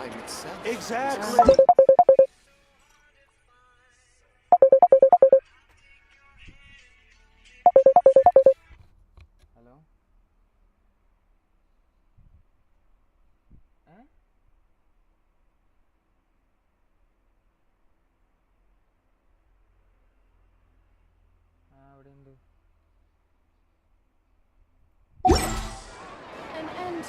Time itself. Exactly. Hello? Eh? അവിടെ ഉണ്ട്. An end.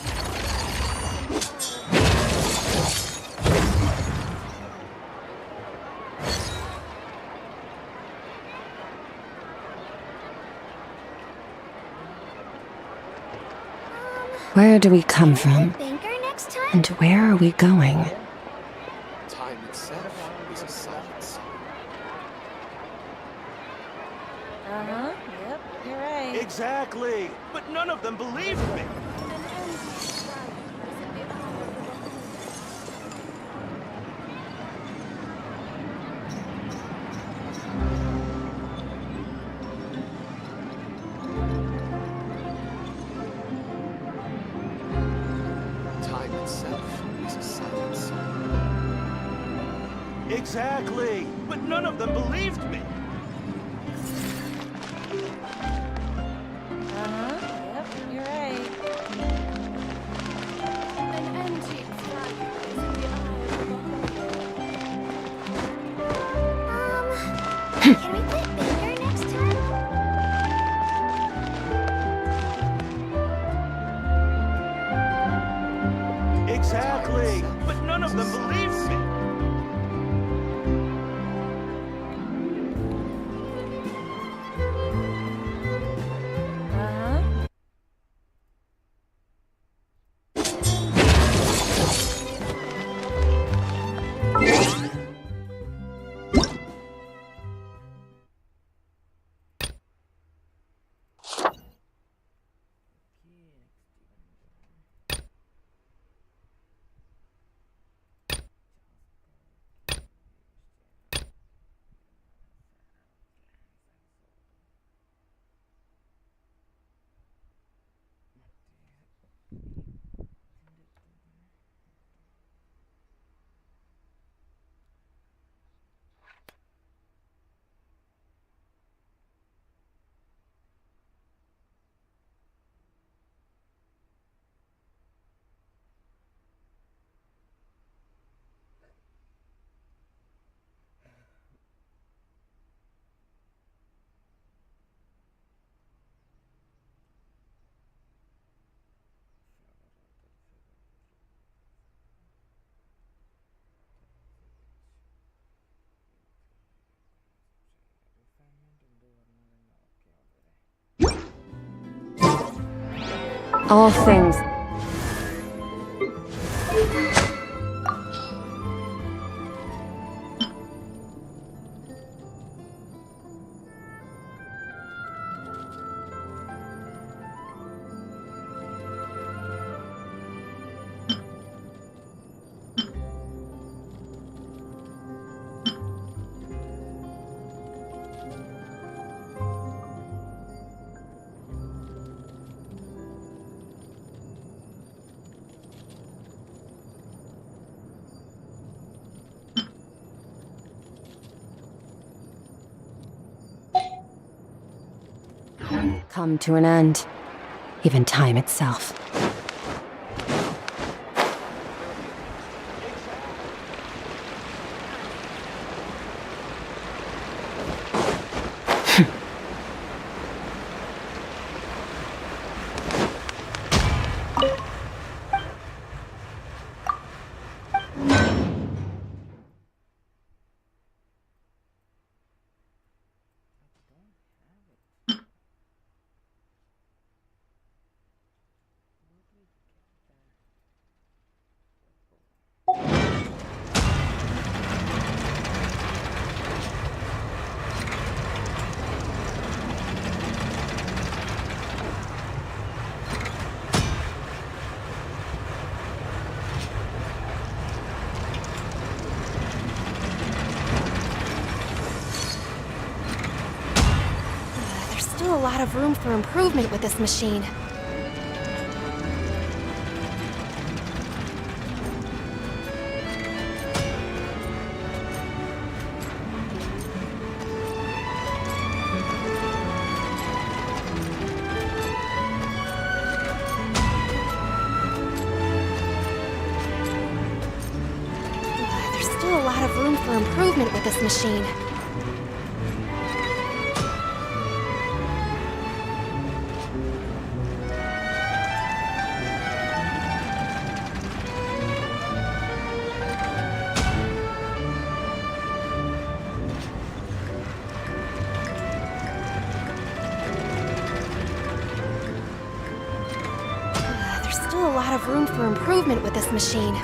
Where do we come Can I from? play banker next time? And where are we going? Time itself is a silent song. Yep, you're right. Exactly. But none of them believed me. An end each life is in the eye of the beholder. Time itself is a silent song. Exactly. But none of them believed me. Yep, you're right. An end each life is in the eye of the beholder. Can we play banker next time? Exactly. But none of them believed me. All things. Come to an end. Even time itself. There's still a lot of room for improvement with this machine. lot of room for improvement with this machine. There's still a lot of room for improvement with this machine.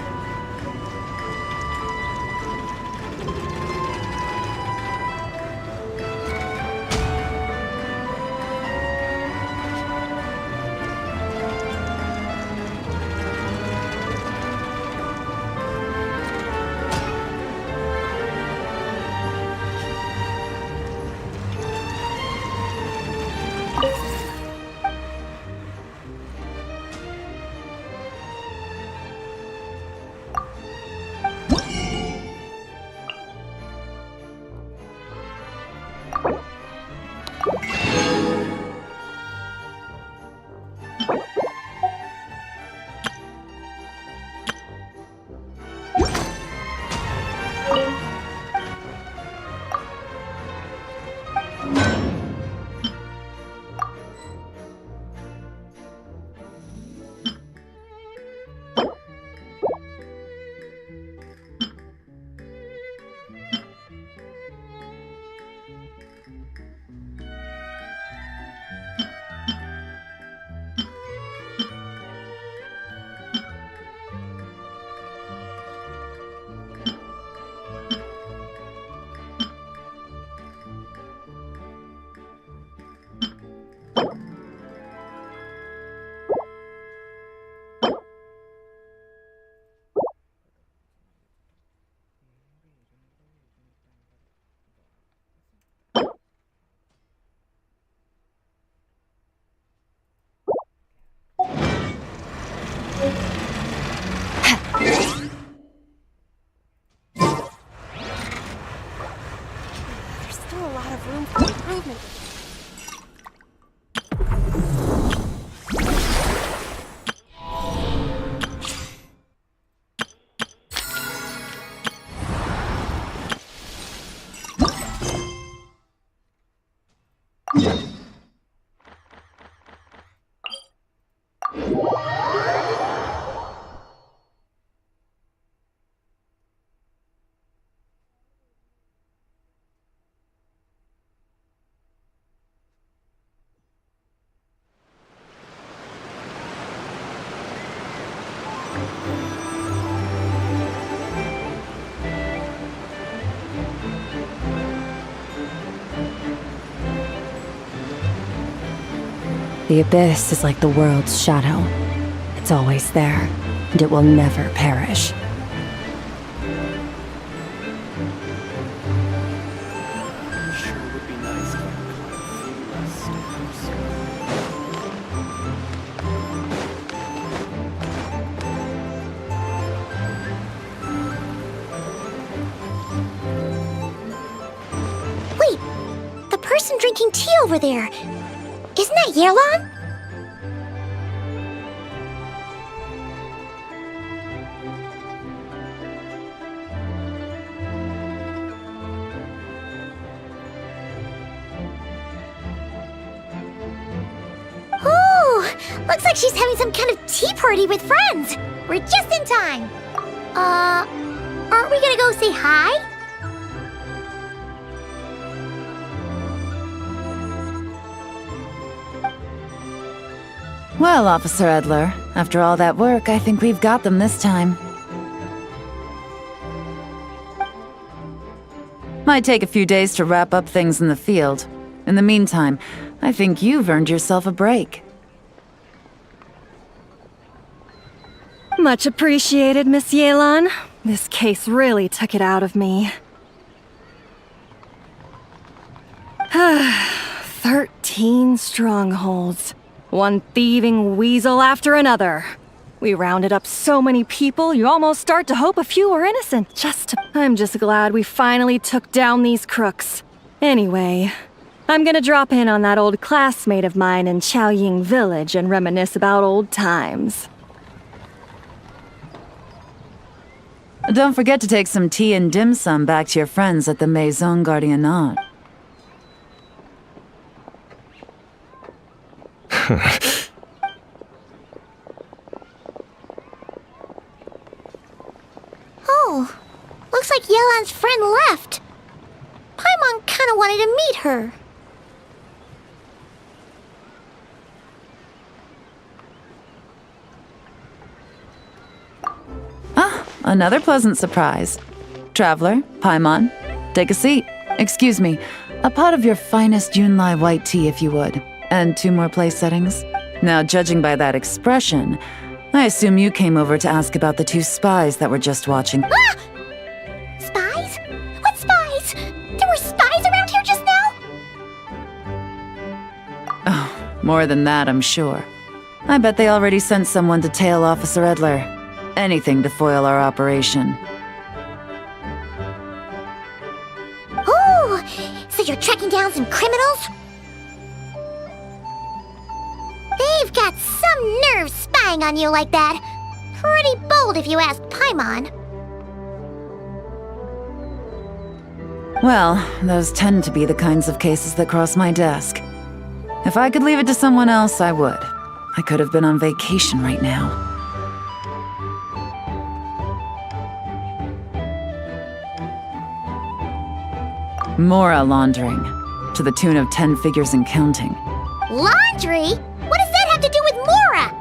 There's still a lot of room for improvement. The abyss is like the world's shadow. It's always there, and it will never perish. Sure would be nice if I could climb a few less stairs. Wait! The person drinking tea over there! Isn't that Yelan? Oh! Looks like she's having some kind of tea party with friends! We're just in time! Aren't we gonna go say hi? Well, Officer Edler, after all that work, I think we've got them this time. Might take a few days to wrap up things in the field. In the meantime, I think you've earned yourself a break. Much appreciated, Miss Yelan. This case really took it out of me. 13 strongholds. One thieving weasel after another. We rounded up so many people, you almost start to hope a few were innocent. I'm just glad we finally took down these crooks. Anyway, I'm gonna drop in on that old classmate of mine in Chaoying Village and reminisce about old times. Don't forget to take some tea and dim sum back to your friends at the Maison Gardiennage. Oh, looks like Yelan's friend left. Paimon kinda wanted to meet her. Another pleasant surprise. Traveler, Paimon, take a seat. Excuse me, a pot of your finest Yunlai white tea if you would. And 2 more place settings. Now, judging by that expression, I assume you came over to ask about the 2 spies that were just watching. Ah! Spies? What spies? There were spies around here just now? Oh, more than that, I'm sure. I bet they already sent someone to tail Officer Edler. Anything to foil our operation. Oh, so you're tracking down some criminals? They've got some nerve spying on you like that. Pretty bold if you ask Paimon. Well, those tend to be the kinds of cases that cross my desk. If I could leave it to someone else, I would. I could have been on vacation right now. Mora laundering, to the tune of 10 figures and counting. Laundry? What does that have to do with Mora?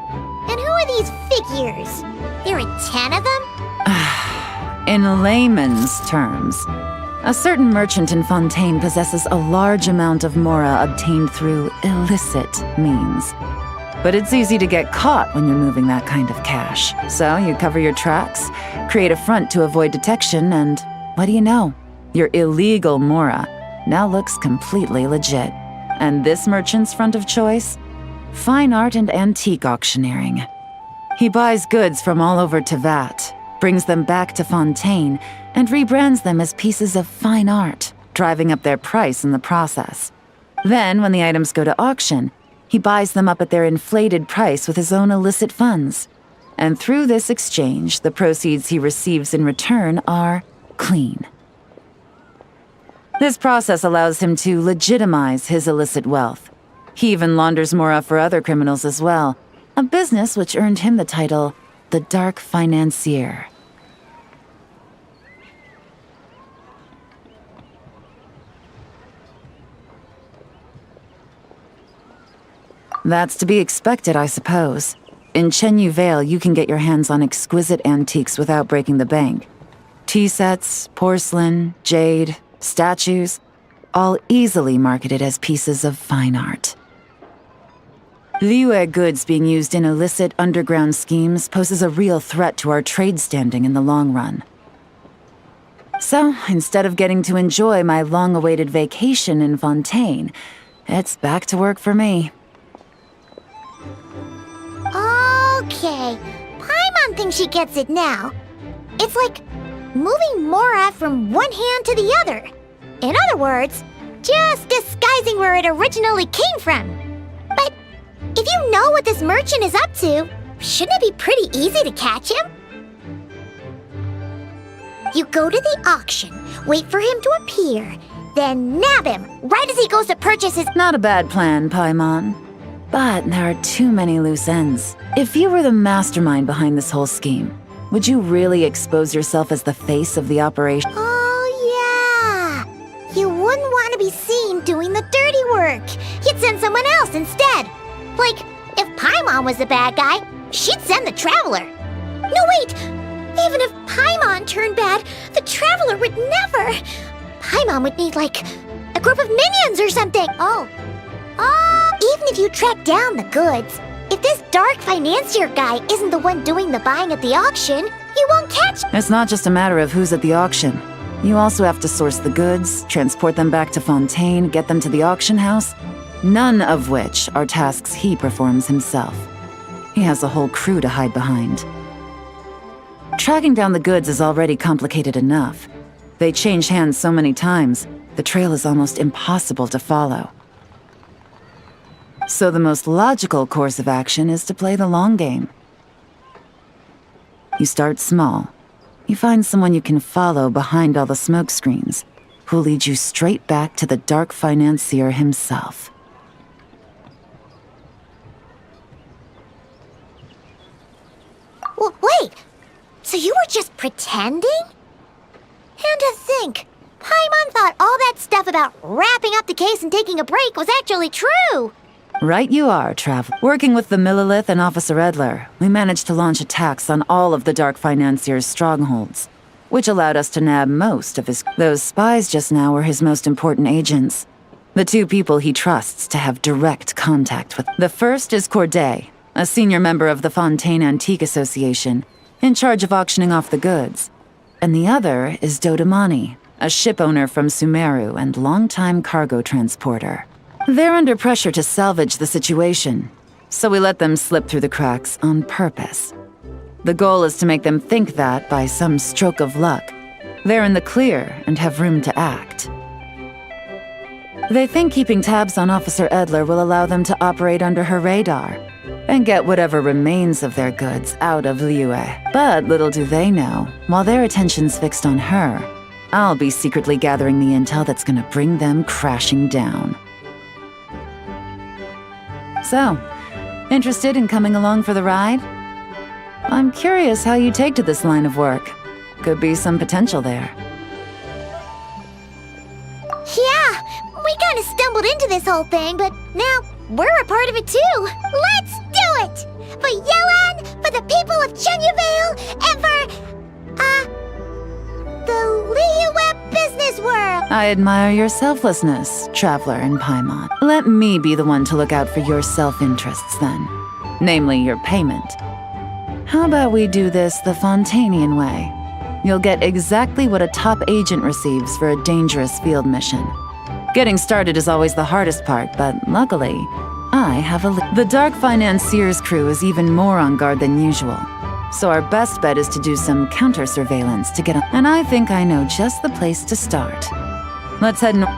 And who are these figures? There are 10 of them? In layman's terms, a certain merchant in Fontaine possesses a large amount of Mora obtained through illicit means. But it's easy to get caught when you're moving that kind of cash. So you cover your tracks, create a front to avoid detection, and what do you know? Your illegal Mora now looks completely legit. And this merchant's front of choice? Fine art and antique auctioneering. He buys goods from all over Tevat, brings them back to Fontaine, and rebrands them as pieces of fine art, driving up their price in the process. Then, when the items go to auction, he buys them up at their inflated price with his own illicit funds. And through this exchange, the proceeds he receives in return are clean. This process allows him to legitimize his illicit wealth. He even launders Mora for other criminals as well, a business which earned him the title, the Dark Financier. That's to be expected, I suppose. In Chenyu Vale, you can get your hands on exquisite antiques without breaking the bank. Tea sets, porcelain, jade, statues, all easily marketed as pieces of fine art. Liyue goods being used in illicit underground schemes poses a real threat to our trade standing in the long run. So, instead of getting to enjoy my long-awaited vacation in Fontaine, it's back to work for me. Okay, Paimon thinks she gets it now. It's like moving Mora from one hand to the other. In other words, just disguising where it originally came from. But if you know what this merchant is up to, shouldn't it be pretty easy to catch him? You go to the auction, wait for him to appear, then nab him right as he goes to purchase his— Not a bad plan, Paimon. But there are too many loose ends. If you were the mastermind behind this whole scheme, would you really expose yourself as the face of the operation? Oh, yeah. You wouldn't want to be seen doing the dirty work. You'd send someone else instead. Like, if Paimon was the bad guy, she'd send the Traveler. No, wait! Even if Paimon turned bad, the Traveler would never. Paimon would need, like, a group of minions or something. Oh. Even if you track down the goods, if this dark financier guy isn't the one doing the buying at the auction, you won't catch— It's not just a matter of who's at the auction. You also have to source the goods, transport them back to Fontaine, get them to the auction house, none of which are tasks he performs himself. He has a whole crew to hide behind. Tracking down the goods is already complicated enough. They change hands so many times, the trail is almost impossible to follow. So the most logical course of action is to play the long game. You start small, you find someone you can follow behind all the smokescreens, who'll lead you straight back to the dark financier himself. Wait, so you were just pretending? And to think, Paimon thought all that stuff about wrapping up the case and taking a break was actually true. Right you are, Traveler. Working with the Millilith and Officer Edler, we managed to launch attacks on all of the Dark Financier's strongholds, which allowed us to nab most of his... Those spies just now were his most important agents. The two people he trusts to have direct contact with. The first is Corday, a senior member of the Fontaine Antique Association, in charge of auctioning off the goods. And the other is Dodamani, a ship owner from Sumeru and longtime cargo transporter. They're under pressure to salvage the situation, so we let them slip through the cracks on purpose. The goal is to make them think that, by some stroke of luck, they're in the clear and have room to act. They think keeping tabs on Officer Edler will allow them to operate under her radar and get whatever remains of their goods out of Liyue. But little do they know, while their attention's fixed on her, I'll be secretly gathering the intel that's gonna bring them crashing down. So, interested in coming along for the ride? I'm curious how you take to this line of work. Could be some potential there. Yeah, we kind of stumbled into this whole thing, but now we're a part of it too. Let's do it! For Yelan, for the people of Chenyavale, and for, the Liyue business world! I admire your selflessness, Traveler in Paimon. Let me be the one to look out for your self-interests then. Namely, your payment. How about we do this the Fontainian way? You'll get exactly what a top agent receives for a dangerous field mission. Getting started is always the hardest part, but luckily, I have The Dark Financier's crew is even more on guard than usual. So our best bet is to do some counter-surveillance to get on. And I think I know just the place to start. Let's head north.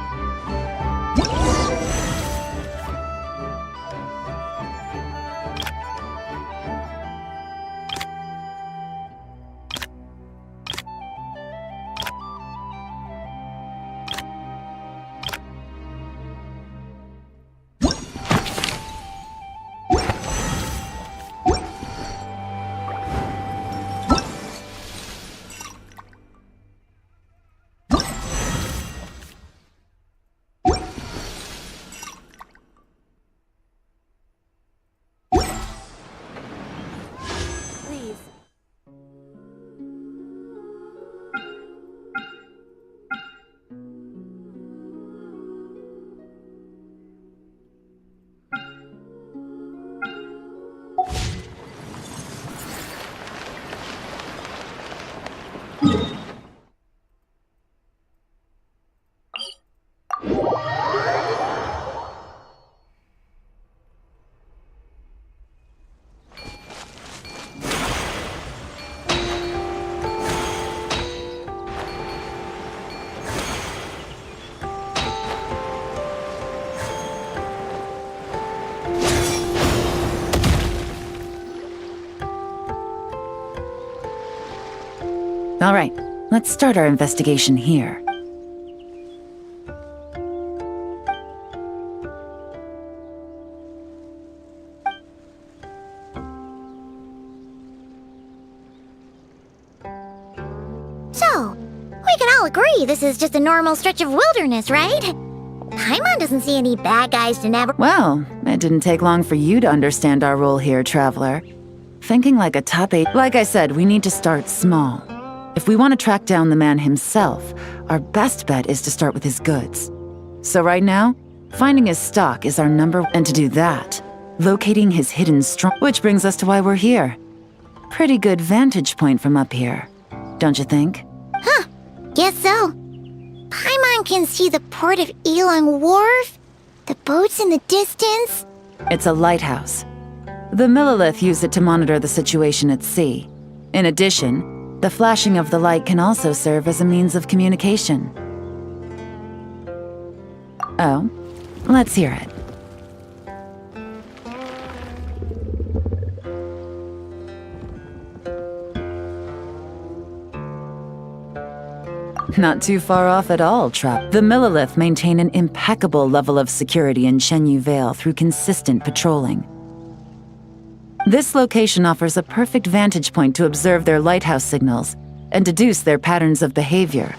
Please. All right, let's start our investigation here. So, we can all agree this is just a normal stretch of wilderness, right? Paimon doesn't see any bad guys to never. Well, it didn't take long for you to understand our role here, Traveler. Thinking like a top 8. Like I said, we need to start small. If we want to track down the man himself, our best bet is to start with his goods. So right now, finding his stock is our number. And to do that, locating his hidden which brings us to why we're here. Pretty good vantage point from up here, don't you think? Huh, guess so. Paimon can see the port of Elong Wharf, the boats in the distance. It's a lighthouse. The Millilith use it to monitor the situation at sea. In addition, the flashing of the light can also serve as a means of communication. Oh, let's hear it. Not too far off at all, Trap. The Millilith maintain an impeccable level of security in Shenyu Vale through consistent patrolling. This location offers a perfect vantage point to observe their lighthouse signals and deduce their patterns of behavior,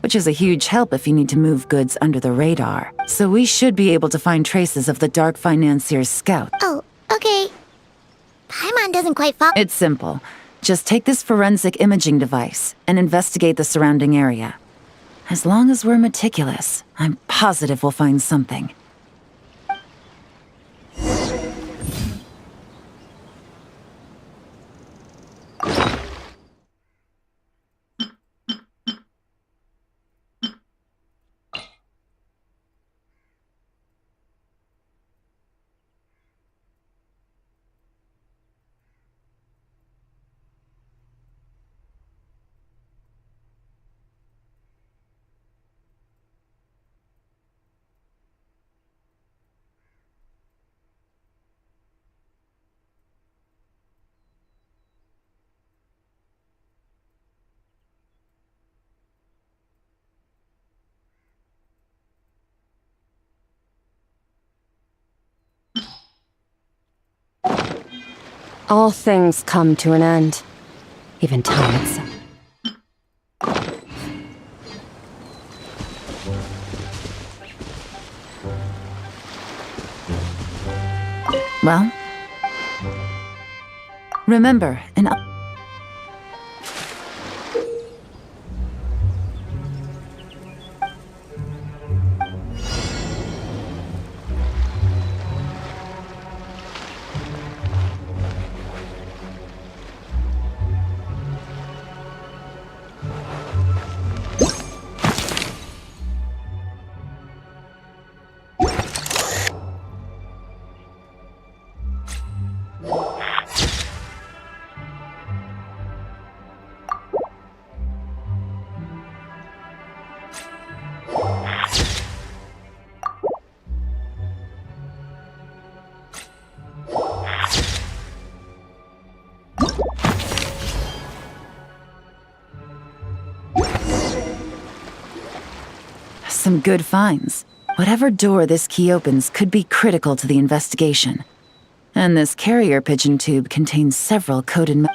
which is a huge help if you need to move goods under the radar. So we should be able to find traces of the Dark Financier's scout. Oh, okay. Paimon doesn't quite follow. It's simple. Just take this forensic imaging device and investigate the surrounding area. As long as we're meticulous, I'm positive we'll find something. All things come to an end, even time itself. Well, remember, some good finds. Whatever door this key opens could be critical to the investigation. And this carrier pigeon tube contains several coded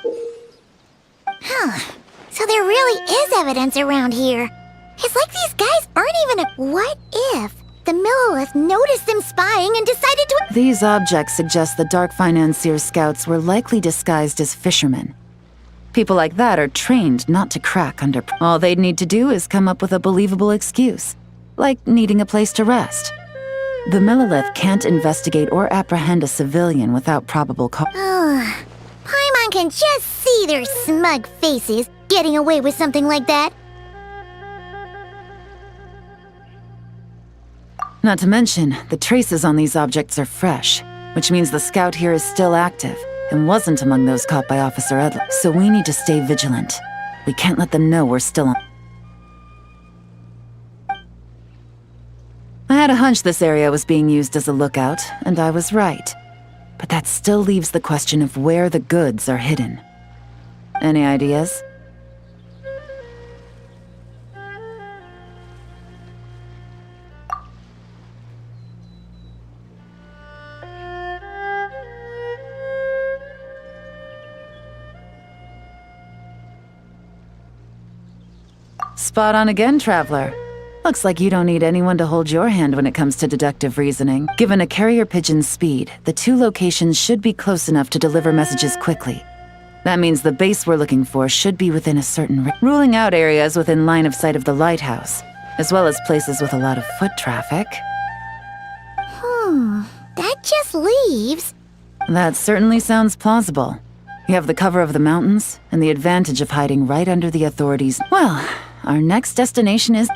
So there really is evidence around here. It's like these guys aren't even a... What if the Millilith noticed them spying and decided to... These objects suggest the Dark Financier scouts were likely disguised as fishermen. People like that are trained not to crack under... All they'd need to do is come up with a believable excuse, like needing a place to rest. The Millilith can't investigate or apprehend a civilian without probable cause. Paimon can just see their smug faces getting away with something like that. Not to mention, the traces on these objects are fresh, which means the scout here is still active and wasn't among those caught by Officer Edler. So we need to stay vigilant. We can't let them know we're still on. I had a hunch this area was being used as a lookout, and I was right. But that still leaves the question of where the goods are hidden. Any ideas? Spot on again, Traveler. Looks like you don't need anyone to hold your hand when it comes to deductive reasoning. Given a carrier pigeon's speed, the two locations should be close enough to deliver messages quickly. That means the base we're looking for should be within a certain ruling out areas within line of sight of the lighthouse, as well as places with a lot of foot traffic. That just leaves... That certainly sounds plausible. You have the cover of the mountains, and the advantage of hiding right under the authorities. Well, our next destination is...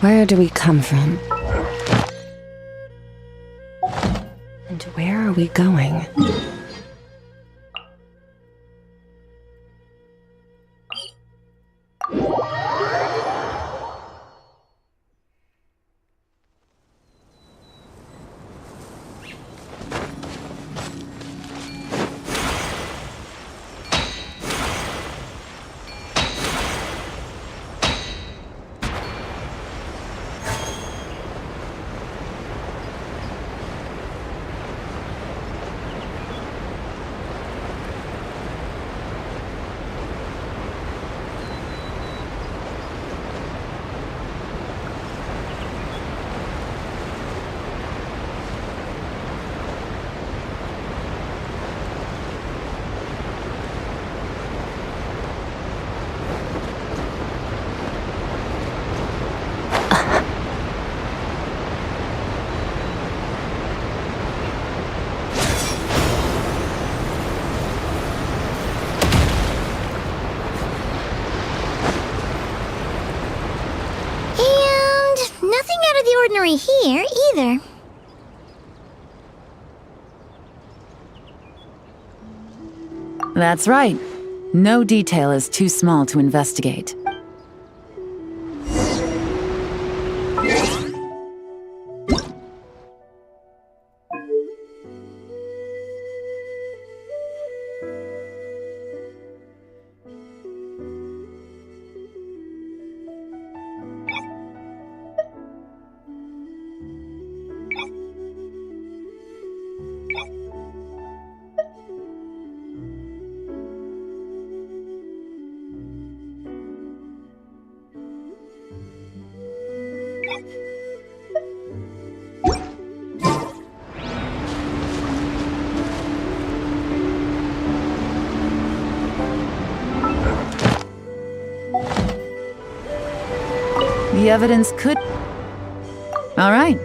Where do we come from? And are we going? Nothing out of the ordinary here, either. That's right. No detail is too small to investigate. The evidence could... All right.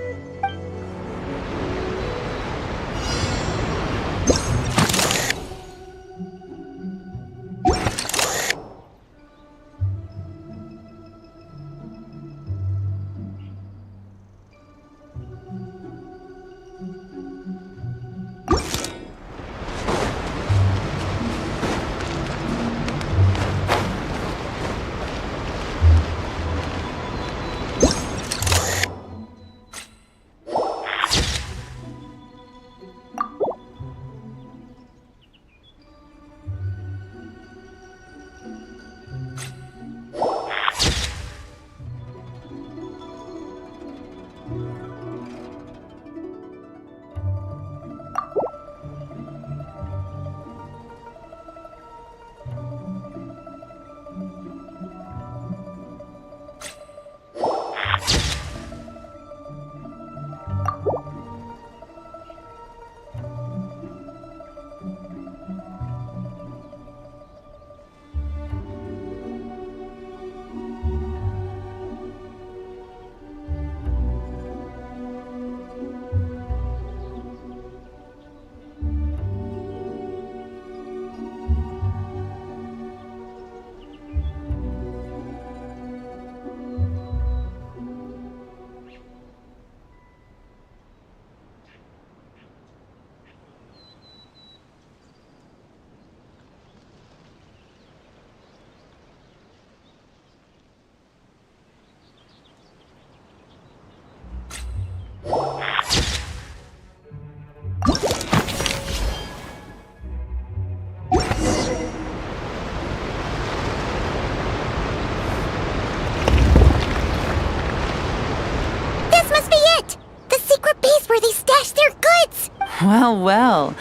Well, well.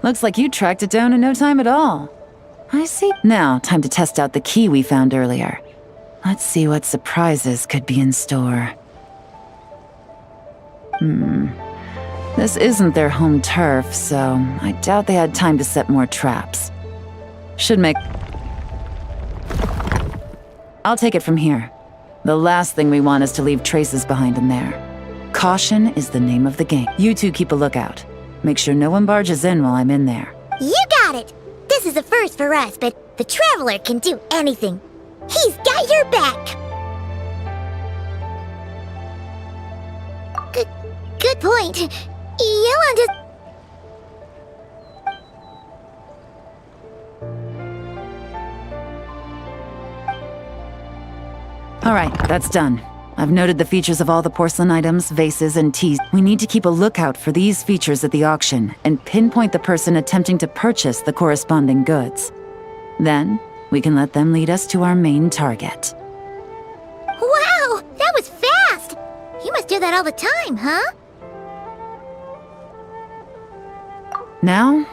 Looks like you tracked it down in no time at all. I see. Now, time to test out the key we found earlier. Let's see what surprises could be in store. This isn't their home turf, so I doubt they had time to set more traps. Should make... I'll take it from here. The last thing we want is to leave traces behind in there. Caution is the name of the game. You two keep a lookout. Make sure no one barges in while I'm in there. You got it! This is a first for us, but the Traveler can do anything. He's got your back! Good point. Yelan just... All right, that's done. I've noted the features of all the porcelain items, vases, and teas. We need to keep a lookout for these features at the auction and pinpoint the person attempting to purchase the corresponding goods. Then, we can let them lead us to our main target. Wow, that was fast! You must do that all the time, huh? Now,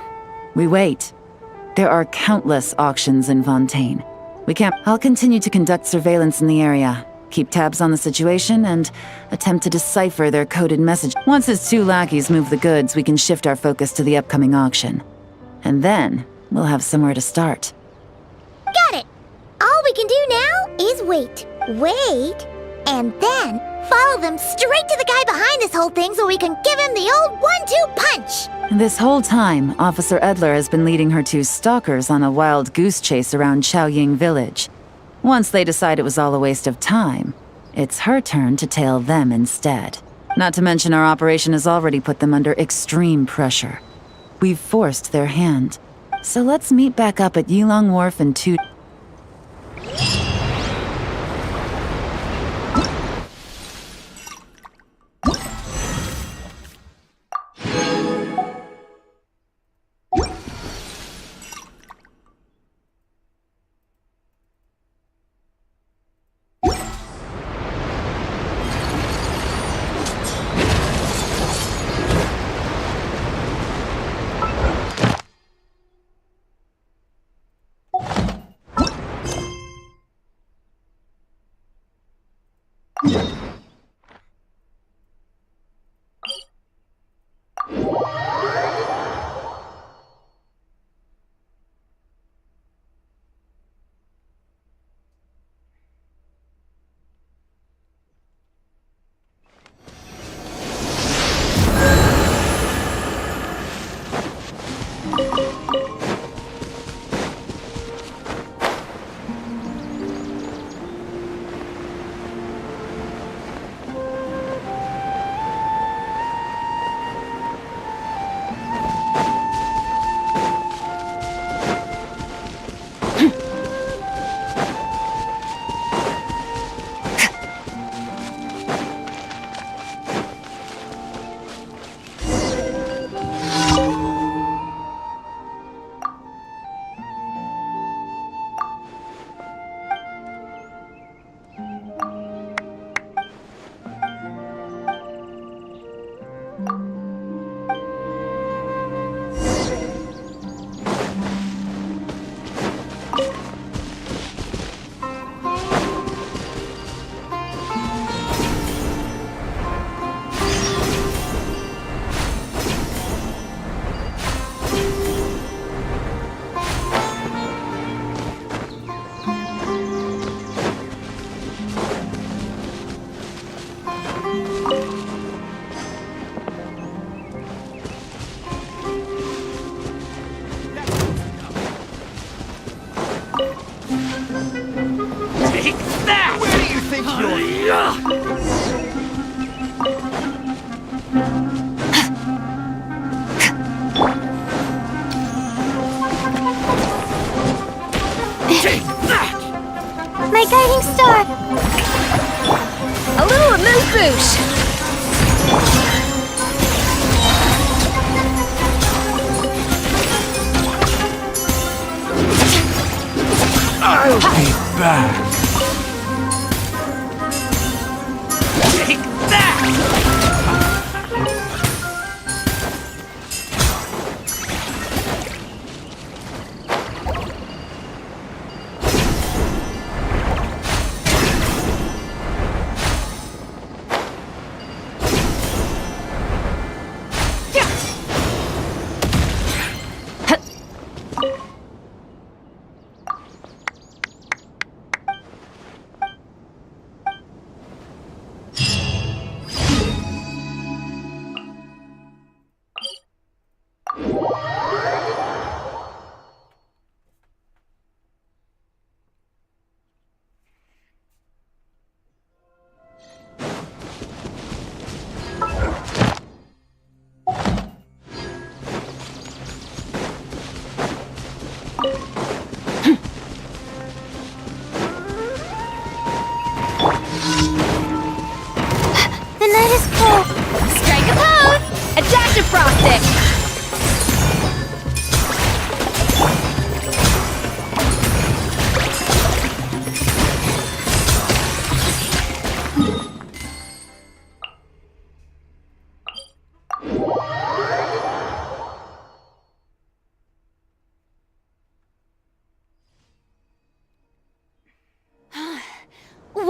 we wait. There are countless auctions in Fontaine. I'll continue to conduct surveillance in the area, keep tabs on the situation, and attempt to decipher their coded message. Once his 2 lackeys move the goods, we can shift our focus to the upcoming auction. And then, we'll have somewhere to start. Got it! All we can do now is wait. Wait, and then follow them straight to the guy behind this whole thing so we can give him the old 1-2 punch! This whole time, Officer Edler has been leading her 2 stalkers on a wild goose chase around Chaoying Village. Once they decide it was all a waste of time, it's her turn to tail them instead. Not to mention our operation has already put them under extreme pressure. We've forced their hand. So let's meet back up at Yilong Wharf in 2... My guiding star! A little amuse-bouche! I'll be back. Take that!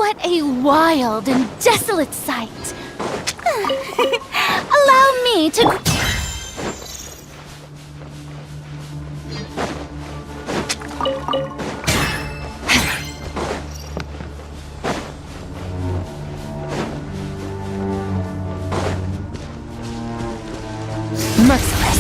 What a wild and desolate sight. Allow me to... Merciless.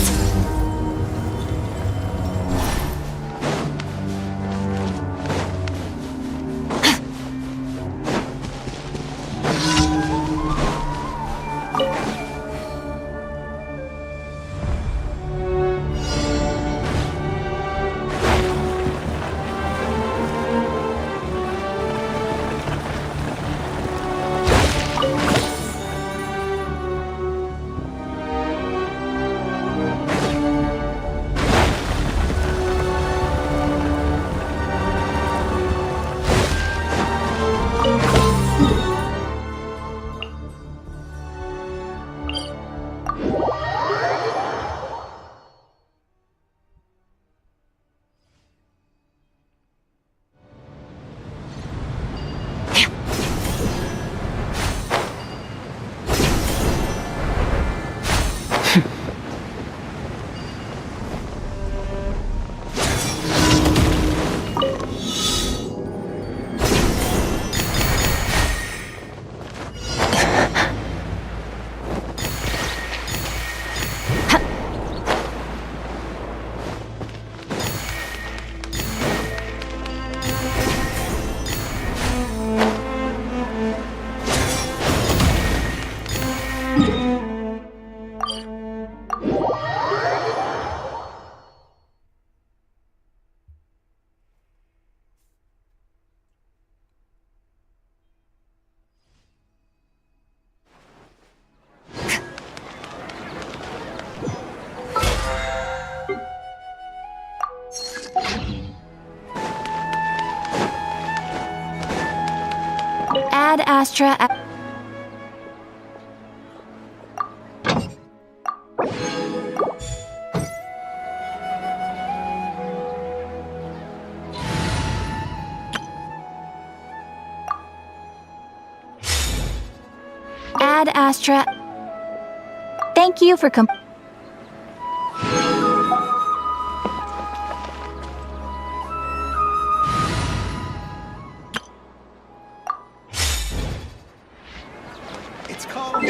Ad Astra... Ad Astra... Thank you for It's called...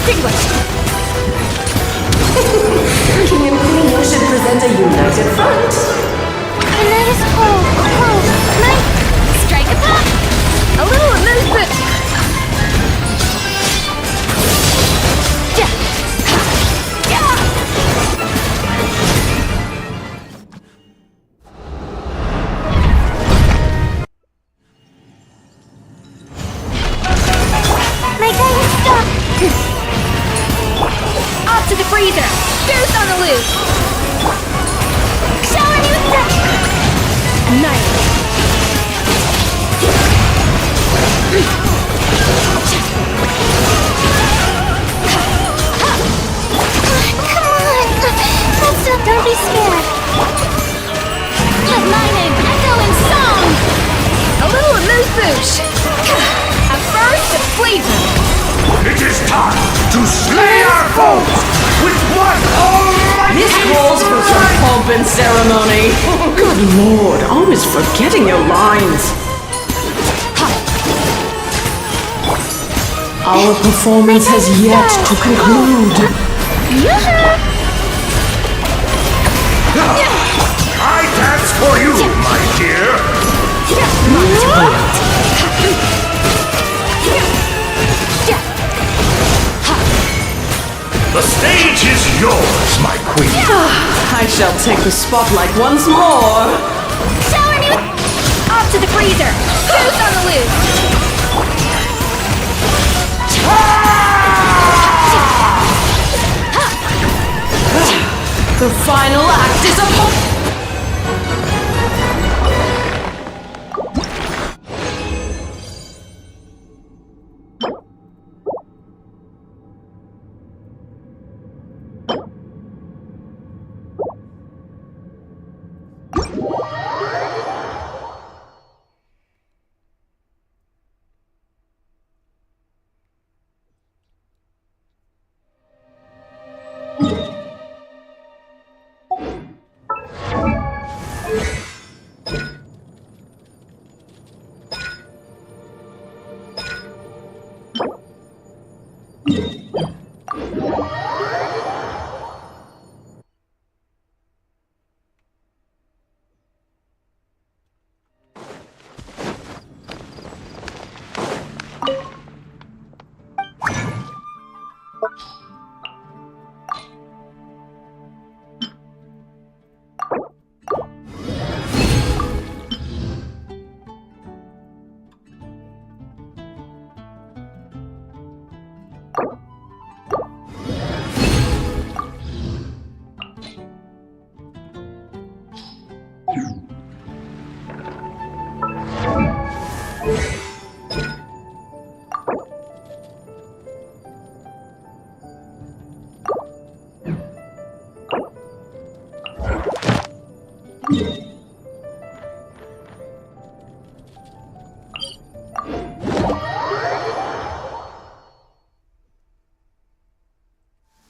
extinguished! King and Queen should present a united front. The night is cold. Night. Strike a pop. A little movement! My guy is stuck. Off to the freezer! Goose on the loose! Shower me with that. Nice! Come on. Let's not. Don't be scared. Let my name echo in song! A little amuse-bouche! A burst of flavor! It is time to slay our foes with one almighty This calls for some pomp and ceremony. Good lord, always forgetting your lines. Our performance has yet to conclude. I dance for you, my dear. The stage is yours, my queen. I shall take the spotlight once more. Shower me with... Off to the freezer! Goose on the loose! The final act is upon...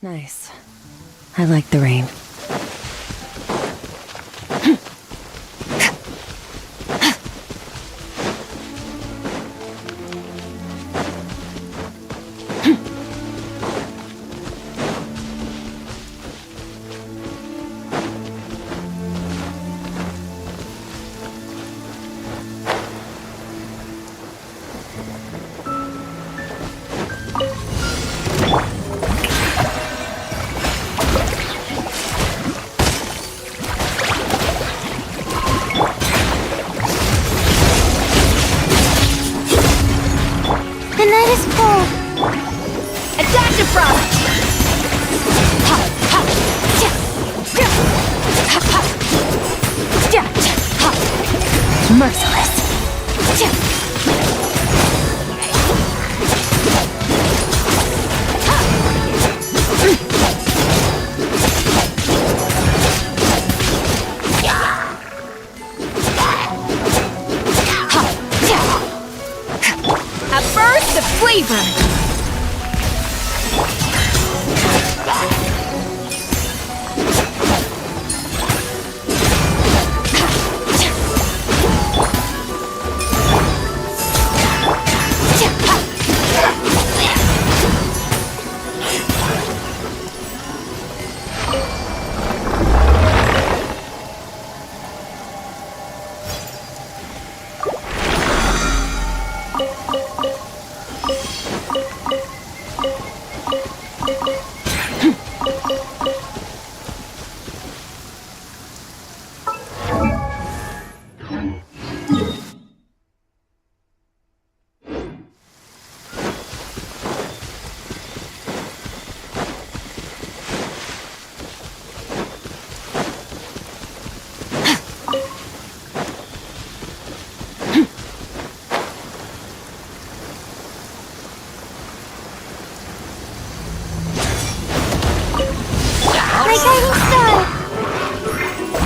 Nice. I like the rain. The night is cold. Attack the frost! Merciless! A burst of flavor!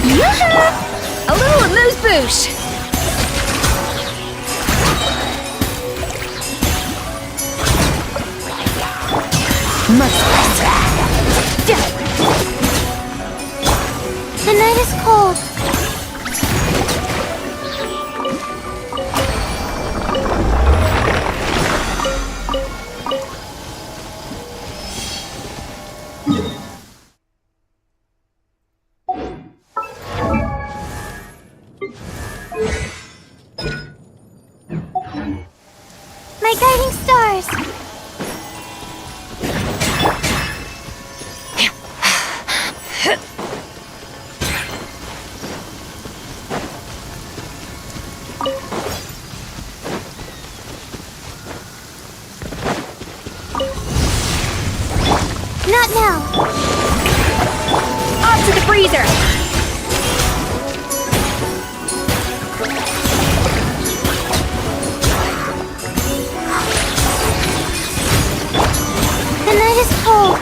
Yoo-hoo! A little amuse-bouche! The night is cold. My guiding stars. Not now. Off to the freezer. The night is cold.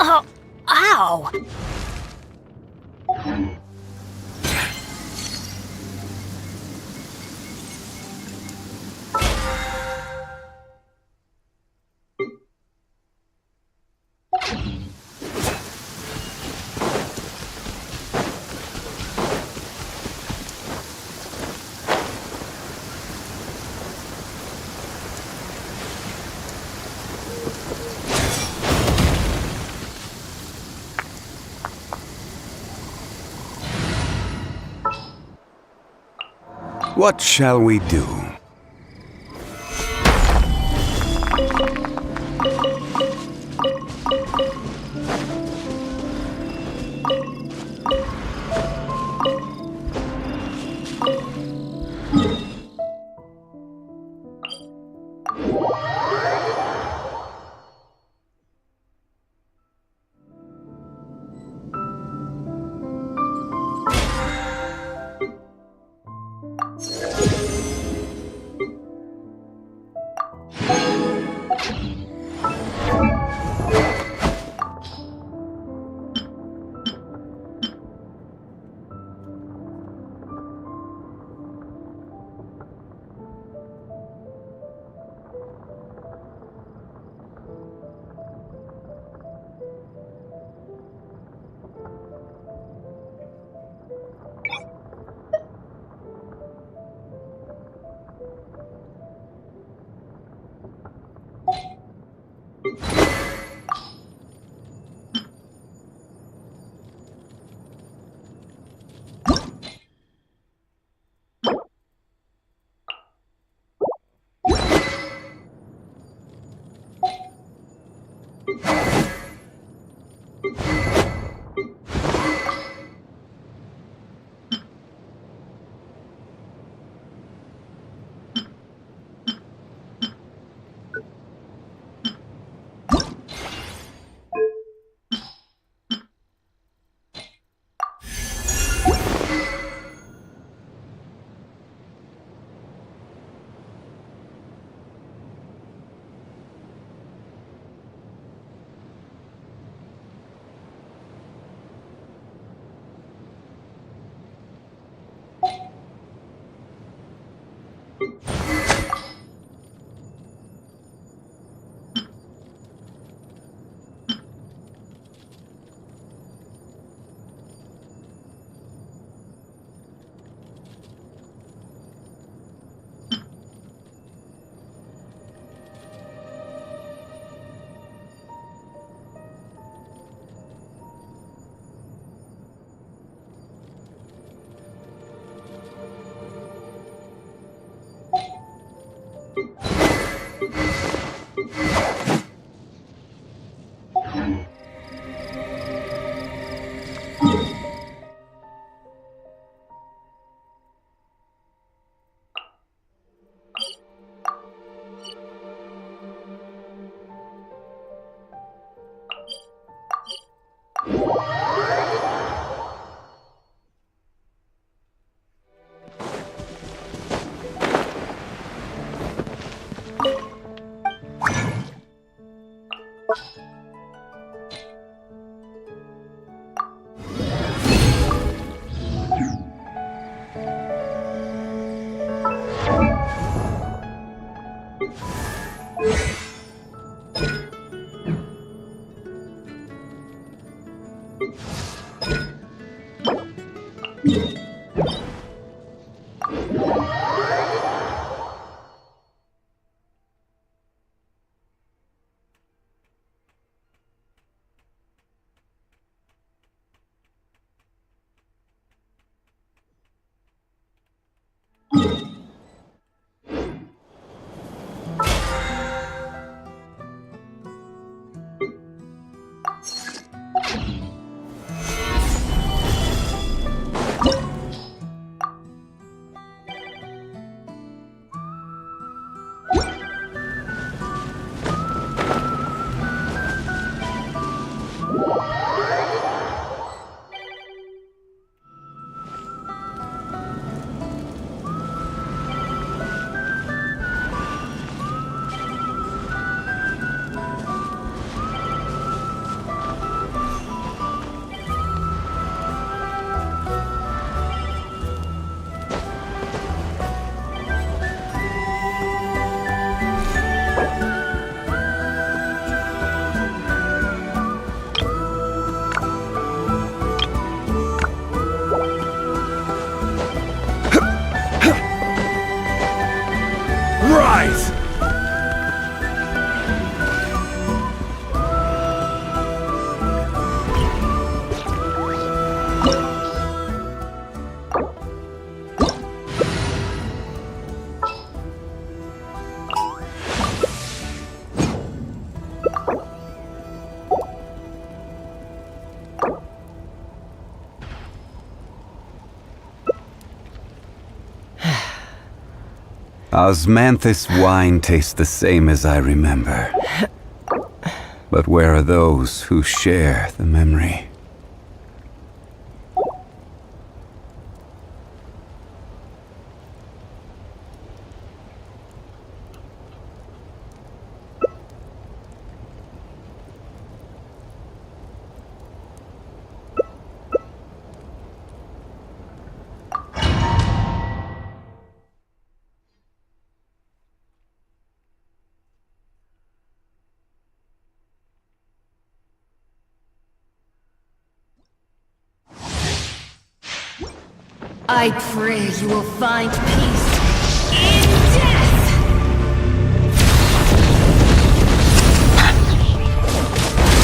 Oh, ow! What shall we do? eyes! Osmanthus wine tastes the same as I remember. But where are those who share the memory? I pray you will find peace in death!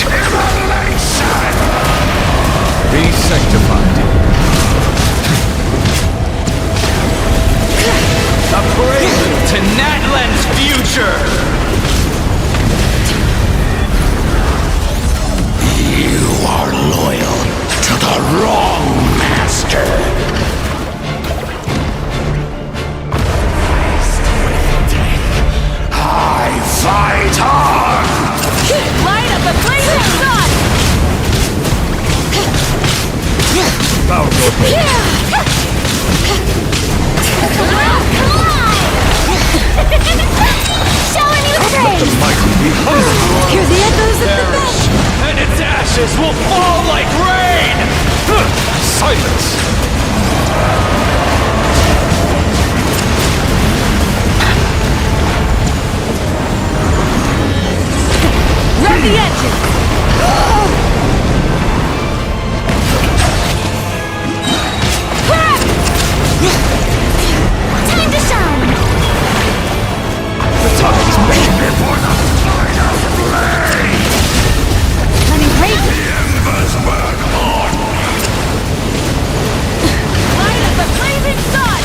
Immolation! Be sanctified. A prelude to Natlan's future! You are loyal to the wrong master. I fight on! Light up the blazing sun! Bow your head. Show a new The grace! mighty be humble. Hear the echoes of the Perish, and its ashes will fall like rain! Silence! Run the engine! Time to shine! The time's made before the fire blade! Let me break The embers burn on! Light up the blazing sun!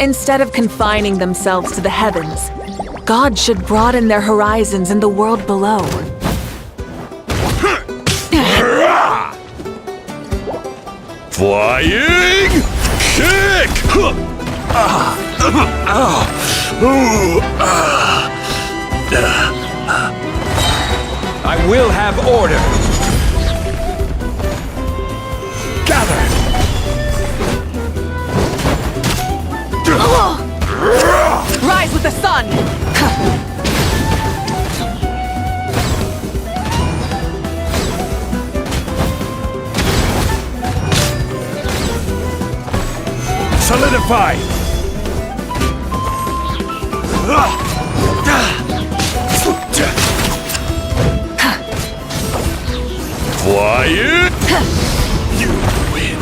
Instead of confining themselves to the heavens, God should broaden their horizons in the world below. Flying kick! I will have order. Gather. Rise with the sun! Solidify. Flying! You win.